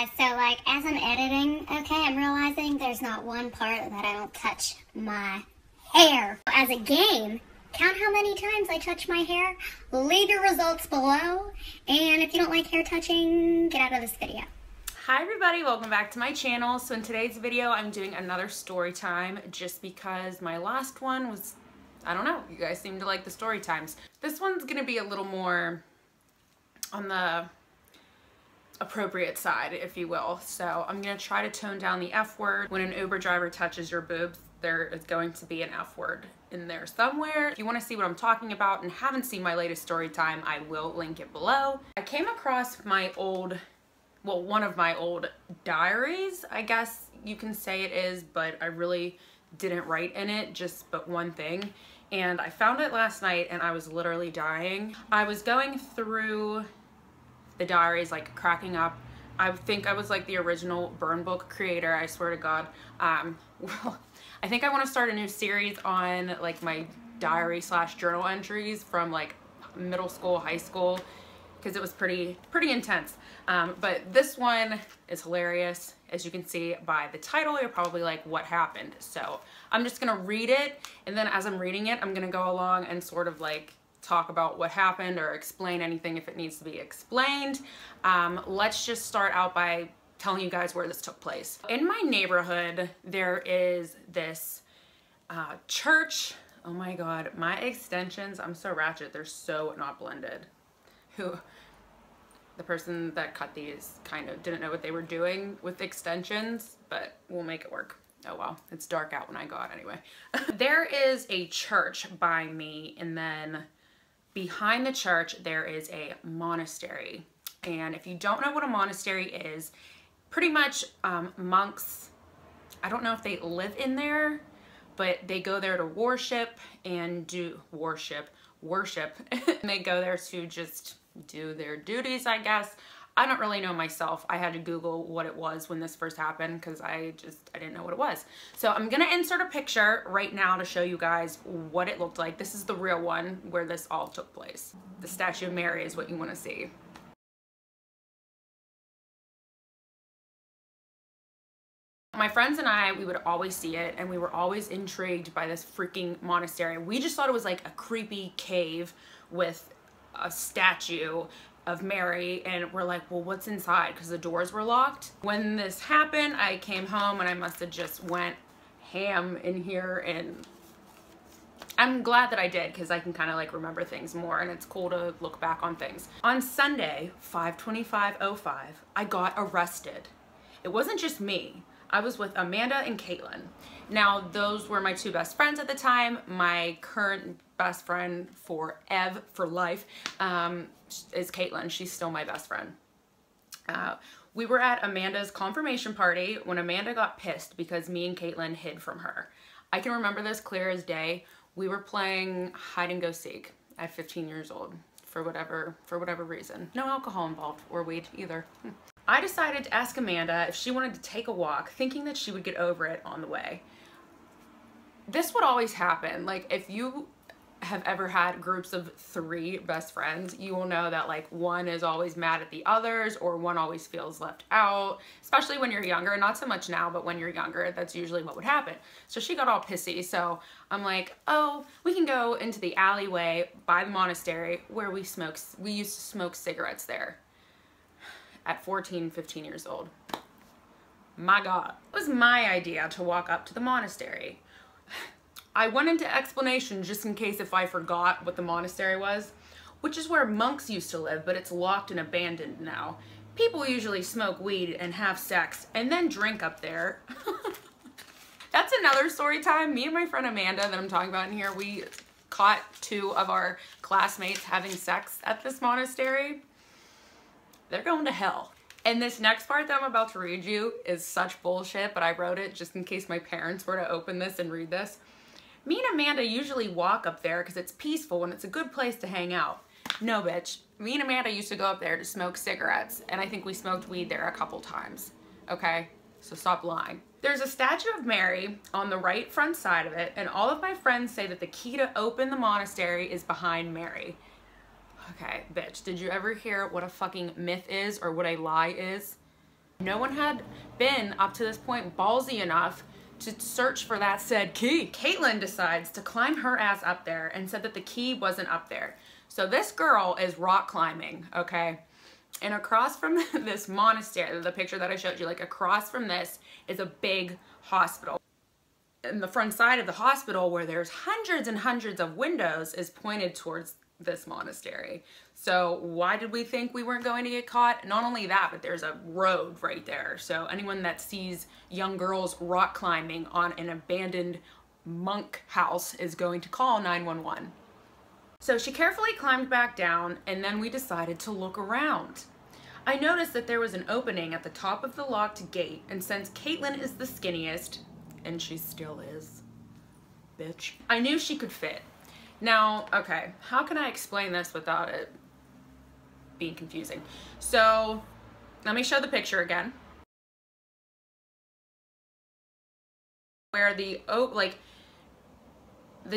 guys, so like as I'm editing, okay, I'm realizing there's not one part that I don't touch my hair. As a game, count how many times I touch my hair, leave your results below, and if you don't like hair touching, get out of this video. Hi everybody, welcome back to my channel. So in today's video, I'm doing another story time just because my last one was, I don't know, you guys seem to like the story times. This one's gonna be a little more on the appropriate side, if you will. So I'm gonna try to tone down the F word. When an Uber driver touches your boobs, there is going to be an F word in there somewhere. If you want to see what I'm talking about and haven't seen my latest story time, I will link it below. I came across my old, well, one of my old diaries, I guess you can say it is, but I really didn't write in it, just but one thing. And I found it last night and I was literally dying. I was going through the diaries, like cracking up. I think I was like the original burn book creator, I swear to God. Well, I think I want to start a new series on like my diary / journal entries from like middle school, high school, because it was pretty intense. But this one is hilarious. As you can see by the title, you're probably like, what happened? So I'm just gonna read it, and then as I'm reading it, I'm gonna go along and sort of like talk about what happened or explain anything if it needs to be explained. Let's just start out by telling you guys where this took place. In my neighborhood, there is this church. Oh my God, my extensions, I'm so ratchet, they're so not blended. The person that cut these kind of didn't know what they were doing with extensions, but we'll make it work. Oh well, it's dark out when I go out anyway. There is a church by me, and then behind the church there is a monastery. And if you don't know what a monastery is, pretty much monks, I don't know if they live in there, but they go there to worship and do worship. And they go there to just do their duties, I guess. I don't really know myself. I had to Google what it was when this first happened because I didn't know what it was. So I'm gonna insert a picture right now to show you guys what it looked like. This is the real one where this all took place. The statue of Mary is what you want to see. My friends and I, we would always see it, and we were always intrigued by this freaking monastery. We just thought it was like a creepy cave with a statue of Mary, and we're like, well, what's inside? Because the doors were locked. When this happened, I came home and I must have just went ham in here, and I'm glad that I did because I can kind of like remember things more, and it's cool to look back on things. On Sunday, 5/25/05, I got arrested. It wasn't just me. I was with Amanda and Caitlin. Now, those were my two best friends at the time. My current best friend for life is Caitlin. She's still my best friend. We were at Amanda's confirmation party when Amanda got pissed because me and Caitlin hid from her. I can remember this clear as day. We were playing hide and go seek at 15 years old for whatever reason. No alcohol involved or weed either. I decided to ask Amanda if she wanted to take a walk, thinking that she would get over it on the way. This would always happen. Like, if you have ever had groups of 3 best friends, you will know that like one is always mad at the others, or one always feels left out, especially when you're younger. Not so much now, but when you're younger, that's usually what would happen. So she got all pissy. So I'm like, oh, we can go into the alleyway by the monastery where we used to smoke cigarettes there. At 14, 15 years old. My God. It was my idea to walk up to the monastery. I went into explanation just in case if I forgot what the monastery was, which is where monks used to live, but it's locked and abandoned now. People usually smoke weed and have sex and then drink up there. That's another story time. Me and my friend Amanda that I'm talking about in here, we caught 2 of our classmates having sex at this monastery. They're going to hell. And this next part that I'm about to read you is such bullshit, but I wrote it just in case my parents were to open this and read this. Me and Amanda usually walk up there because it's peaceful and it's a good place to hang out. No, bitch. Me and Amanda used to go up there to smoke cigarettes, and I think we smoked weed there a couple times. Okay? So stop lying. There's a statue of Mary on the right front side of it, and all of my friends say that the key to open the monastery is behind Mary. Okay, bitch, did you ever hear what a fucking myth is or what a lie is? No one had been up to this point ballsy enough to search for that said key. Caitlin decides to climb her ass up there and said that the key wasn't up there. So this girl is rock climbing, okay? And across from this monastery, the picture that I showed you, like across from this is a big hospital. And the front side of the hospital, where there's hundreds and hundreds of windows, is pointed towards this monastery. So why did we think we weren't going to get caught? Not only that, but there's a road right there. So anyone that sees young girls rock climbing on an abandoned monk house is going to call 911. So she carefully climbed back down, and then we decided to look around. I noticed that there was an opening at the top of the locked gate, and since Caitlin is the skinniest, and she still is, bitch, I knew she could fit. Now, okay, how can I explain this without it being confusing? So let me show the picture again. Where the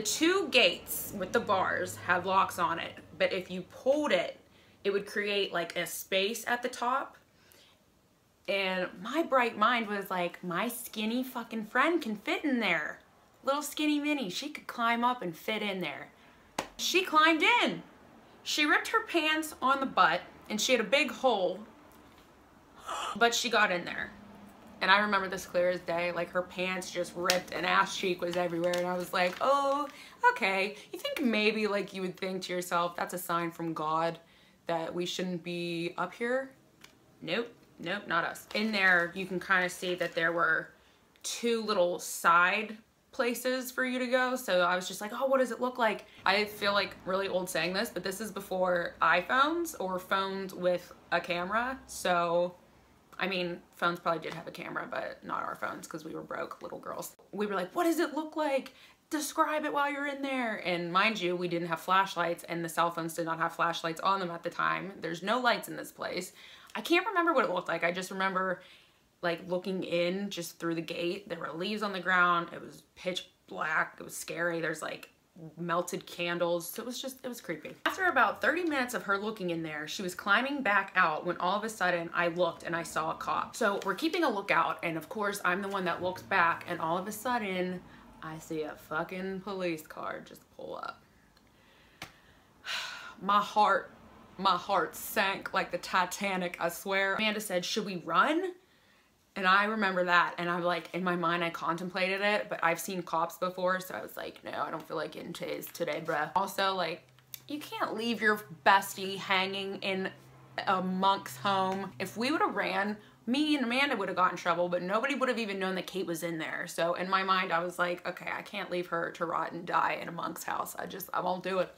two gates with the bars have locks on it, but if you pulled it, it would create like a space at the top. And my bright mind was like, my skinny fucking friend can fit in there. Little skinny Minnie, she could climb up and fit in there. She climbed in. She ripped her pants on the butt, and she had a big hole, but she got in there. And I remember this clear as day, like her pants just ripped and ass cheek was everywhere. And I was like, oh, okay. You think maybe like you would think to yourself, that's a sign from God that we shouldn't be up here? Nope, nope, not us. In there, you can kind of see that there were two little side places for you to go. So I was just like, oh, what does it look like? I feel like really old saying this, but this is before iPhones or phones with a camera. So I mean, phones probably did have a camera, but not our phones because we were broke little girls. We were like, what does it look like? Describe it while you're in there. And mind you, we didn't have flashlights, and the cell phones did not have flashlights on them at the time. There's no lights in this place. I can't remember what it looked like. I just remember like looking in just through the gate. There were leaves on the ground. It was pitch black. It was scary. There's like melted candles. So it was creepy. After about 30 minutes of her looking in there, she was climbing back out when all of a sudden I looked and I saw a cop. So we're keeping a lookout, and of course I'm the one that looks back, and all of a sudden I see a fucking police car just pull up. My heart sank like the Titanic, I swear. Amanda said, should we run? And I remember that, and I'm like, in my mind, I contemplated it, but I've seen cops before, so I was like, no, I don't feel like getting tased today, bruh. Also, like, you can't leave your bestie hanging in a monk's home. If we would have ran, me and Amanda would have got in trouble, but nobody would have even known that Kate was in there. So in my mind, I was like, okay, I can't leave her to rot and die in a monk's house. I won't do it.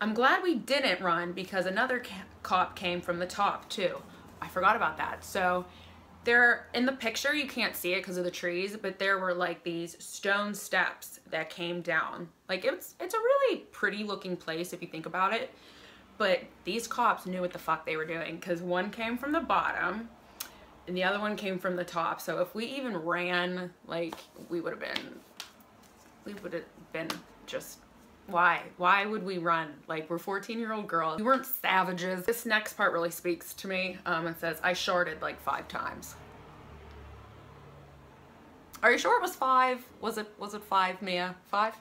I'm glad we didn't run because another cop came from the top too. I forgot about that. So there, in the picture, you can't see it because of the trees, but there were like these stone steps that came down. Like it's a really pretty looking place if you think about it, but these cops knew what the fuck they were doing because one came from the bottom and the other one came from the top. So if we even ran, like we would have been just, why would we run? Like, we're 14-year-old girls. We weren't savages. This next part really speaks to me. It says, I sharded like 5 times. Are you sure it was 5? Was it 5, Mia? 5?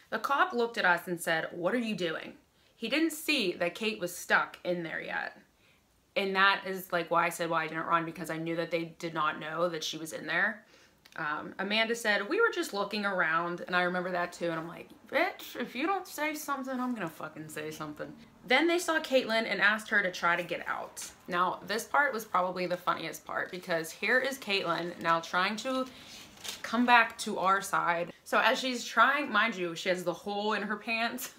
The cop looked at us and said, what are you doing? He didn't see that Kate was stuck in there yet. And that is like why I said why I didn't run, because I knew that they did not know that she was in there. Amanda said, we were just looking around, and I remember that too, and I'm like, bitch, if you don't say something, I'm gonna fucking say something. Then they saw Caitlin and asked her to try to get out. Now, this part was probably the funniest part, because here is Caitlin now trying to come back to our side. So as she's trying, mind you, she has the hole in her pants.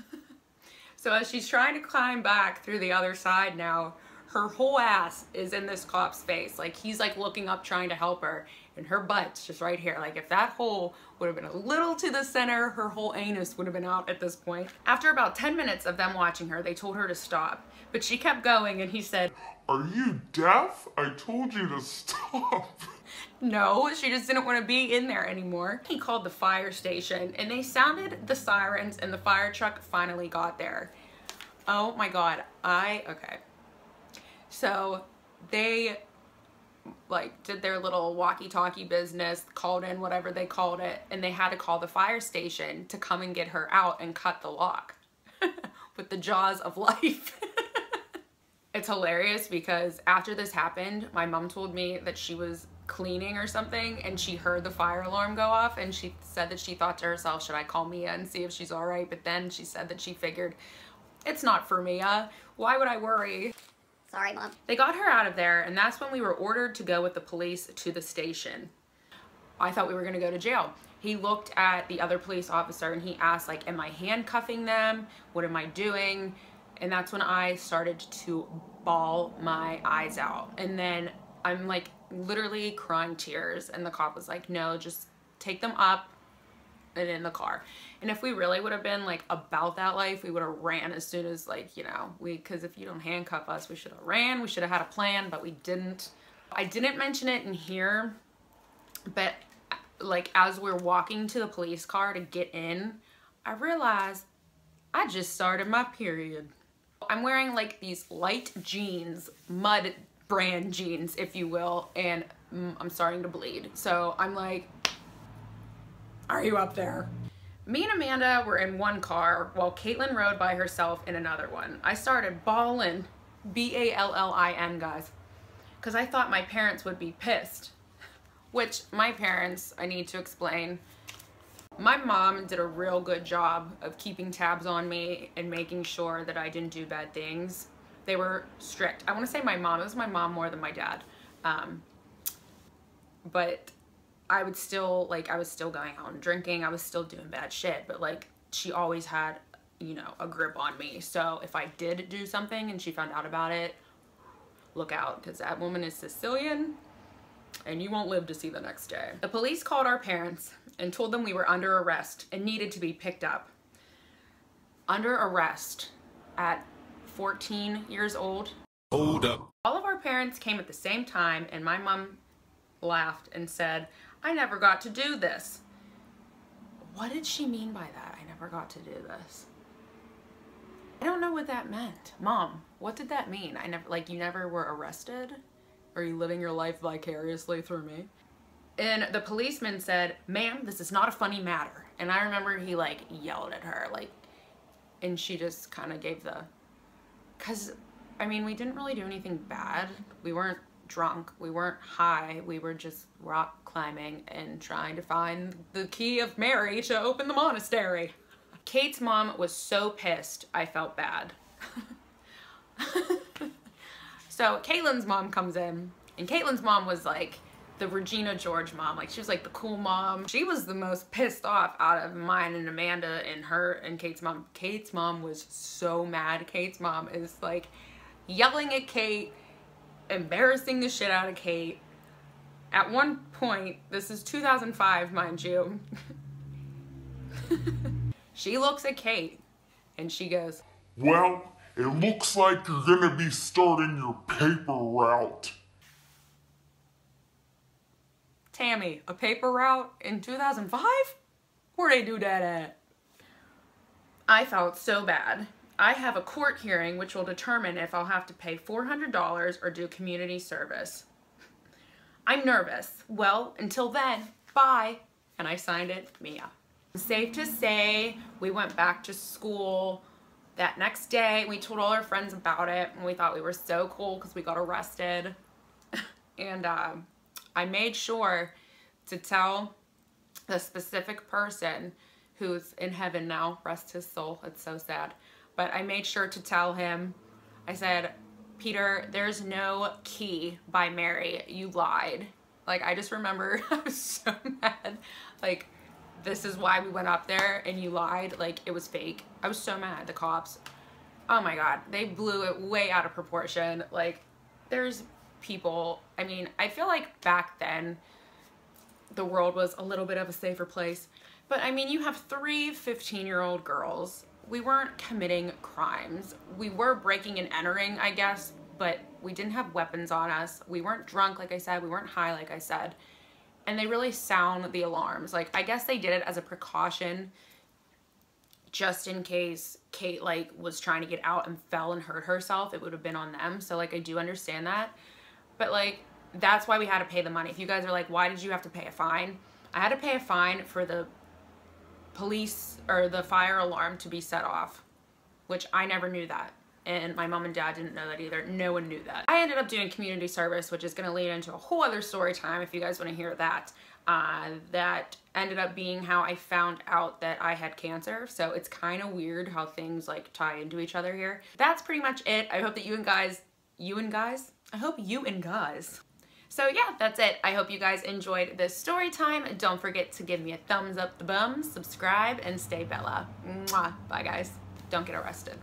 So as she's trying to climb back through the other side now, her whole ass is in this cop's face. Like, he's like looking up trying to help her, and her butt's just right here. Like, if that hole would have been a little to the center, her whole anus would have been out at this point. After about 10 minutes of them watching her, they told her to stop, but she kept going, and he said, are you deaf? I told you to stop. No, she just didn't want to be in there anymore. He called the fire station, and they sounded the sirens, and the fire truck finally got there. Oh my God, okay. So they like did their little walkie-talkie business, called in whatever they called it, and they had to call the fire station to come and get her out and cut the lock with the jaws of life. It's hilarious because after this happened, my mom told me that she was cleaning or something and she heard the fire alarm go off, and she said that she thought to herself, should I call Mia and see if she's all right? But then she said that she figured, it's not for Mia. Why would I worry? Sorry, Mom. They got her out of there, and that's when we were ordered to go with the police to the station. I thought we were gonna go to jail. He looked at the other police officer and he asked, like, am I handcuffing them? What am I doing? And that's when I started to bawl my eyes out. And then I'm like literally crying tears, and the cop was like, no, just take them up and in the car. And if we really would have been like about that life, we would have ran as soon as, like, you know, because if you don't handcuff us, we should have ran. We should have had a plan, but we didn't. I didn't mention it in here, but like as we're walking to the police car to get in, I realized I just started my period. I'm wearing like these light jeans, mud brand jeans, if you will, and I'm starting to bleed. So I'm like, are you up there? Me and Amanda were in one car while Caitlin rode by herself in another one. I started bawling, B-A-L-L-I-N, guys, because I thought my parents would be pissed. Which my parents, I need to explain, my mom did a real good job of keeping tabs on me and making sure that I didn't do bad things. They were strict. I want to say my mom, it was my mom more than my dad. But I would still, like, I was still going out and drinking. I was still doing bad shit, but like she always had, you know, a grip on me. So if I did do something and she found out about it, look out, because that woman is Sicilian and you won't live to see the next day. The police called our parents and told them we were under arrest and needed to be picked up. Under arrest at 14 years old. Hold up. All of our parents came at the same time, and my mom laughed and said, I never got to do this. What did she mean by that? I never got to do this. I don't know what that meant. Mom, what did that mean? I never, like, you never were arrested? Are you living your life vicariously through me? And the policeman said, ma'am, this is not a funny matter. And I remember he like yelled at her, like, and she just kind of gave the, cause I mean, we didn't really do anything bad. We weren't drunk, we weren't high, we were just rock climbing and trying to find the key of Mary to open the monastery. Kate's mom was so pissed, I felt bad. So Caitlin's mom comes in, and Caitlin's mom was like the Regina George mom. Like, she was like the cool mom. She was the most pissed off out of mine and Amanda and her and Kate's mom. Kate's mom was so mad. Kate's mom is like yelling at Kate, embarrassing the shit out of Kate. At one point, this is 2005, mind you, she looks at Kate and she goes, Well, it looks like you're gonna be starting your paper route. Tammy, a paper route in 2005? Where'd they do that at? I felt so bad. I have a court hearing which will determine if I'll have to pay $400 or do community service. I'm nervous. Well, until then, bye. And I signed it, Mia. Safe to say, we went back to school that next day. We told all our friends about it, and we thought we were so cool because we got arrested. And I made sure to tell the specific person who's in heaven now, rest his soul, it's so sad, but I made sure to tell him, I said, Peter, there's no key by Mary, you lied. Like, I just remember I was so mad, like, this is why we went up there and you lied, like, it was fake. I was so mad. The cops, oh my god, they blew it way out of proportion. Like, there's people, I mean, I feel like back then the world was a little bit of a safer place, but I mean, you have 3 15-year-old girls. We weren't committing crimes. We were breaking and entering, I guess, but we didn't have weapons on us. We weren't drunk, like I said. We weren't high, like I said. And they really sound the alarms. Like, I guess they did it as a precaution just in case Kate, like, was trying to get out and fell and hurt herself. It would have been on them. So, like, I do understand that. But, like, that's why we had to pay the money. If you guys are like, why did you have to pay a fine? I had to pay a fine for the police or the fire alarm to be set off, which I never knew that. And my mom and dad didn't know that either. No one knew that. I ended up doing community service, which is gonna lead into a whole other story time if you guys wanna hear that. That ended up being how I found out that I had cancer. So it's kind of weird how things like tie into each other here. That's pretty much it. I hope that you and guys. So yeah, that's it. I hope you guys enjoyed this story time. Don't forget to give me a thumbs up the bum, subscribe, and stay Bella. Mwah. Bye guys. Don't get arrested.